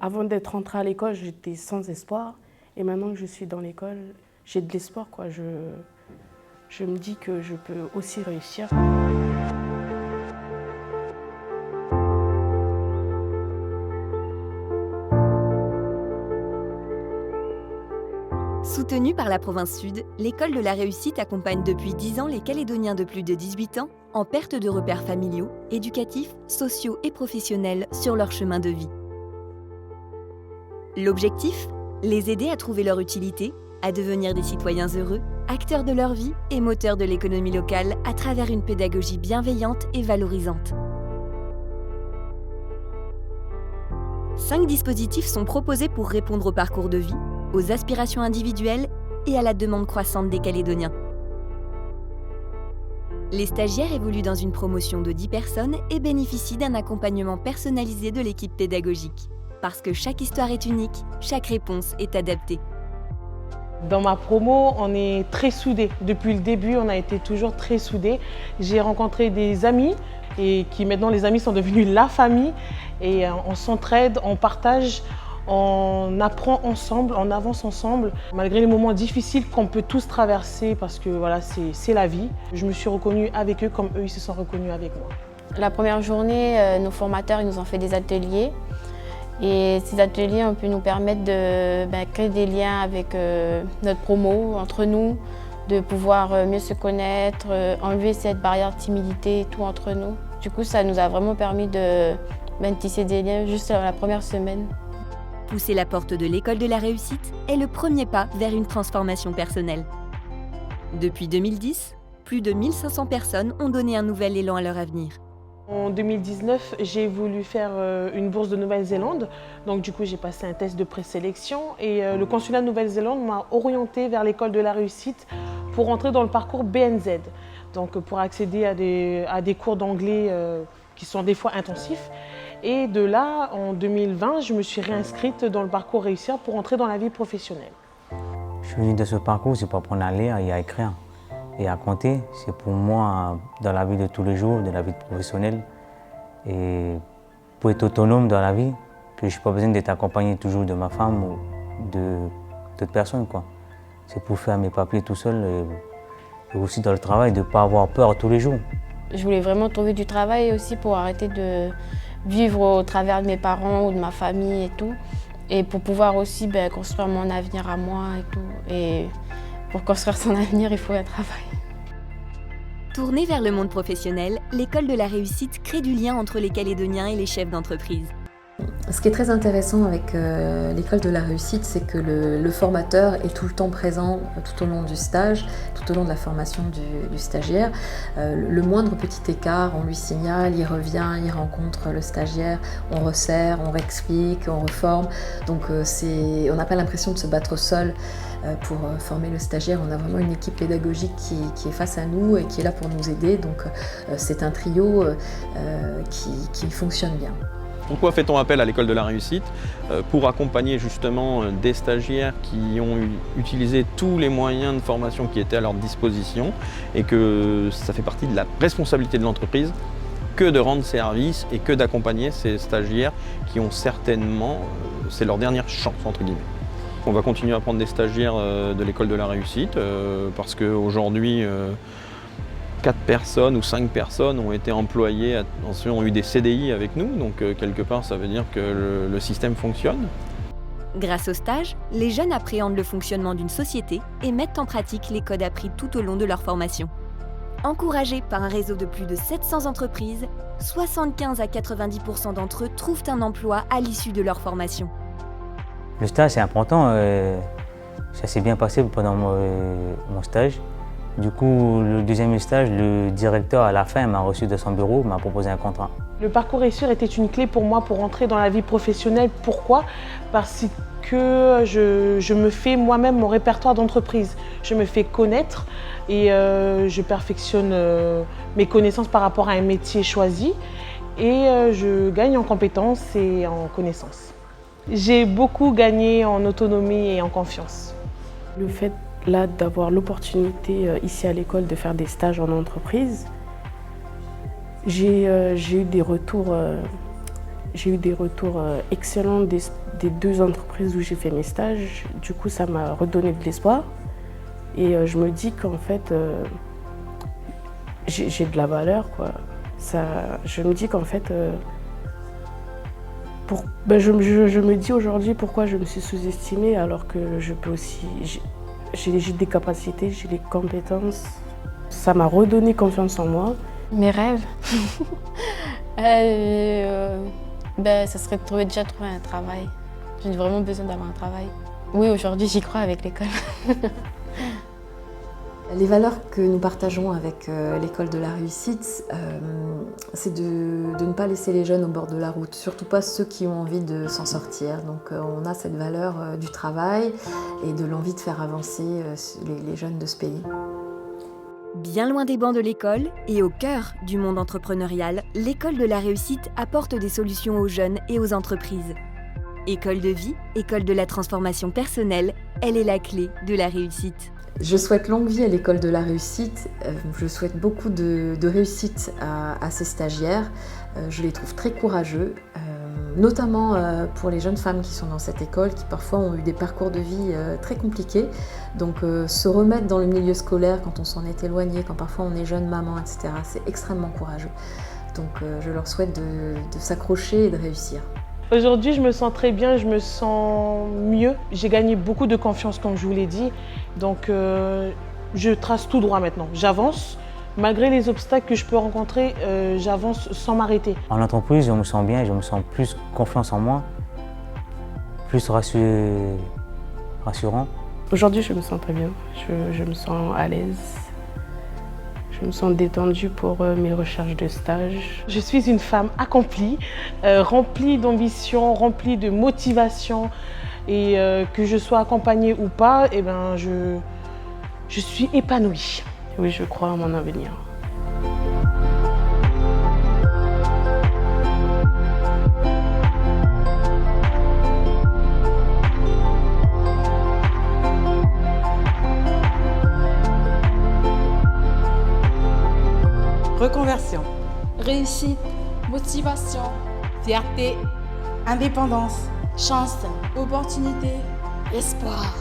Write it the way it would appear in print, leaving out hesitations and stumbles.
Avant d'être rentrée à l'école, j'étais sans espoir. Et maintenant que je suis dans l'école, j'ai de l'espoir, quoi. Je me dis que je peux aussi réussir. Soutenue par la province Sud, l'École de la Réussite accompagne depuis 10 ans les Calédoniens de plus de 18 ans en perte de repères familiaux, éducatifs, sociaux et professionnels sur leur chemin de vie. L'objectif ? Les aider à trouver leur utilité, à devenir des citoyens heureux, acteurs de leur vie et moteurs de l'économie locale à travers une pédagogie bienveillante et valorisante. 5 dispositifs sont proposés pour répondre au parcours de vie, aux aspirations individuelles et à la demande croissante des Calédoniens. Les stagiaires évoluent dans une promotion de 10 personnes et bénéficient d'un accompagnement personnalisé de l'équipe pédagogique. Parce que chaque histoire est unique, chaque réponse est adaptée. Dans ma promo, on est très soudés. Depuis le début, on a été toujours très soudés. J'ai rencontré des amis et qui maintenant, les amis sont devenus la famille. Et on s'entraide, on partage, on apprend ensemble, on avance ensemble. Malgré les moments difficiles qu'on peut tous traverser parce que voilà, c'est la vie. Je me suis reconnue avec eux comme eux, ils se sont reconnus avec moi. La première journée, nos formateurs ils nous ont fait des ateliers. Et ces ateliers ont pu nous permettre de créer des liens avec notre promo, entre nous, de pouvoir mieux se connaître, enlever cette barrière de timidité et tout entre nous. Du coup, ça nous a vraiment permis de tisser des liens juste la première semaine. Pousser la porte de l'École de la Réussite est le premier pas vers une transformation personnelle. Depuis 2010, plus de 1500 personnes ont donné un nouvel élan à leur avenir. En 2019, j'ai voulu faire une bourse de Nouvelle-Zélande. Donc du coup, j'ai passé un test de présélection et le consulat de Nouvelle-Zélande m'a orientée vers l'École de la Réussite pour entrer dans le parcours BNZ. Donc pour accéder à des cours d'anglais qui sont des fois intensifs. Et de là, en 2020, je me suis réinscrite dans le parcours Réussir pour entrer dans la vie professionnelle. Je suis venu de ce parcours, c'est pour apprendre à lire et à écrire. Et à compter, c'est pour moi dans la vie de tous les jours, de la vie professionnelle. Et pour être autonome dans la vie, que je n'ai pas besoin d'être accompagné toujours de ma femme ou d'autres personnes, quoi. C'est pour faire mes papiers tout seul et aussi dans le travail, de ne pas avoir peur tous les jours. Je voulais vraiment trouver du travail aussi pour arrêter de vivre au travers de mes parents ou de ma famille et tout. Et pour pouvoir aussi construire mon avenir à moi et tout. Et pour construire son avenir, il faut un travail. Tournée vers le monde professionnel, l'École de la Réussite crée du lien entre les Calédoniens et les chefs d'entreprise. Ce qui est très intéressant avec l'École de la Réussite, c'est que le formateur est tout le temps présent tout au long du stage, tout au long de la formation du stagiaire. Le moindre petit écart, on lui signale, il revient, il rencontre le stagiaire, on resserre, on réexplique, on reforme. Donc on n'a pas l'impression de se battre seul pour former le stagiaire. On a vraiment une équipe pédagogique qui est face à nous et qui est là pour nous aider. Donc c'est un trio qui fonctionne bien. Pourquoi fait-on appel à l'École de la Réussite ? Pour accompagner justement des stagiaires qui ont utilisé tous les moyens de formation qui étaient à leur disposition et que ça fait partie de la responsabilité de l'entreprise que de rendre service et que d'accompagner ces stagiaires qui ont certainement, c'est leur dernière chance entre guillemets. On va continuer à prendre des stagiaires de l'École de la Réussite parce qu'aujourd'hui, 4 personnes ou 5 personnes ont été employées, ont eu des CDI avec nous, donc quelque part ça veut dire que le système fonctionne. Grâce au stage, les jeunes appréhendent le fonctionnement d'une société et mettent en pratique les codes appris tout au long de leur formation. Encouragés par un réseau de plus de 700 entreprises, 75 à 90% d'entre eux trouvent un emploi à l'issue de leur formation. Le stage, c'est important. Ça s'est bien passé pendant mon stage. Du coup, le deuxième stage, le directeur à la fin m'a reçu de son bureau, m'a proposé un contrat. Le parcours Réussir était une clé pour moi pour entrer dans la vie professionnelle. Pourquoi ? Parce que je me fais moi-même mon répertoire d'entreprise. Je me fais connaître et je perfectionne mes connaissances par rapport à un métier choisi et je gagne en compétences et en connaissances. J'ai beaucoup gagné en autonomie et en confiance. Le fait là d'avoir l'opportunité ici à l'école de faire des stages en entreprise, j'ai eu des retours J'ai eu des retours excellents des 2 entreprises où j'ai fait mes stages. Du coup, ça m'a redonné de l'espoir. Et je me dis qu'en fait, j'ai de la valeur, quoi. Je me dis qu'en fait, je me dis aujourd'hui pourquoi je me suis sous-estimée alors que je peux aussi, j'ai des capacités, j'ai des compétences. Ça m'a redonné confiance en moi. Mes rêves, ça serait déjà trouver un travail. J'ai vraiment besoin d'avoir un travail. Oui, aujourd'hui, j'y crois avec l'école. Les valeurs que nous partageons avec l'école de la réussite, c'est de ne pas laisser les jeunes au bord de la route, surtout pas ceux qui ont envie de s'en sortir. Donc on a cette valeur du travail et de l'envie de faire avancer les jeunes de ce pays. Bien loin des bancs de l'école et au cœur du monde entrepreneurial, l'école de la réussite apporte des solutions aux jeunes et aux entreprises. École de vie, école de la transformation personnelle, elle est la clé de la réussite. Je souhaite longue vie à l'école de la réussite. Je souhaite beaucoup de réussite à ces stagiaires. Je les trouve très courageux, notamment pour les jeunes femmes qui sont dans cette école, qui parfois ont eu des parcours de vie très compliqués. Donc se remettre dans le milieu scolaire quand on s'en est éloigné, quand parfois on est jeune maman, etc., c'est extrêmement courageux. Donc je leur souhaite de s'accrocher et de réussir. Aujourd'hui, je me sens très bien, je me sens mieux. J'ai gagné beaucoup de confiance, comme je vous l'ai dit. Donc, je trace tout droit maintenant. J'avance. Malgré les obstacles que je peux rencontrer, j'avance sans m'arrêter. En entreprise, je me sens bien, je me sens plus confiance en moi, plus rassurant. Aujourd'hui, je me sens très bien. Je me sens à l'aise. Je me sens détendue pour mes recherches de stage. Je suis une femme accomplie, remplie d'ambition, remplie de motivation. Et que je sois accompagnée ou pas, eh ben, je suis épanouie. Oui, je crois à mon avenir. Reconversion, réussite, motivation, fierté, indépendance, chance, opportunité, espoir.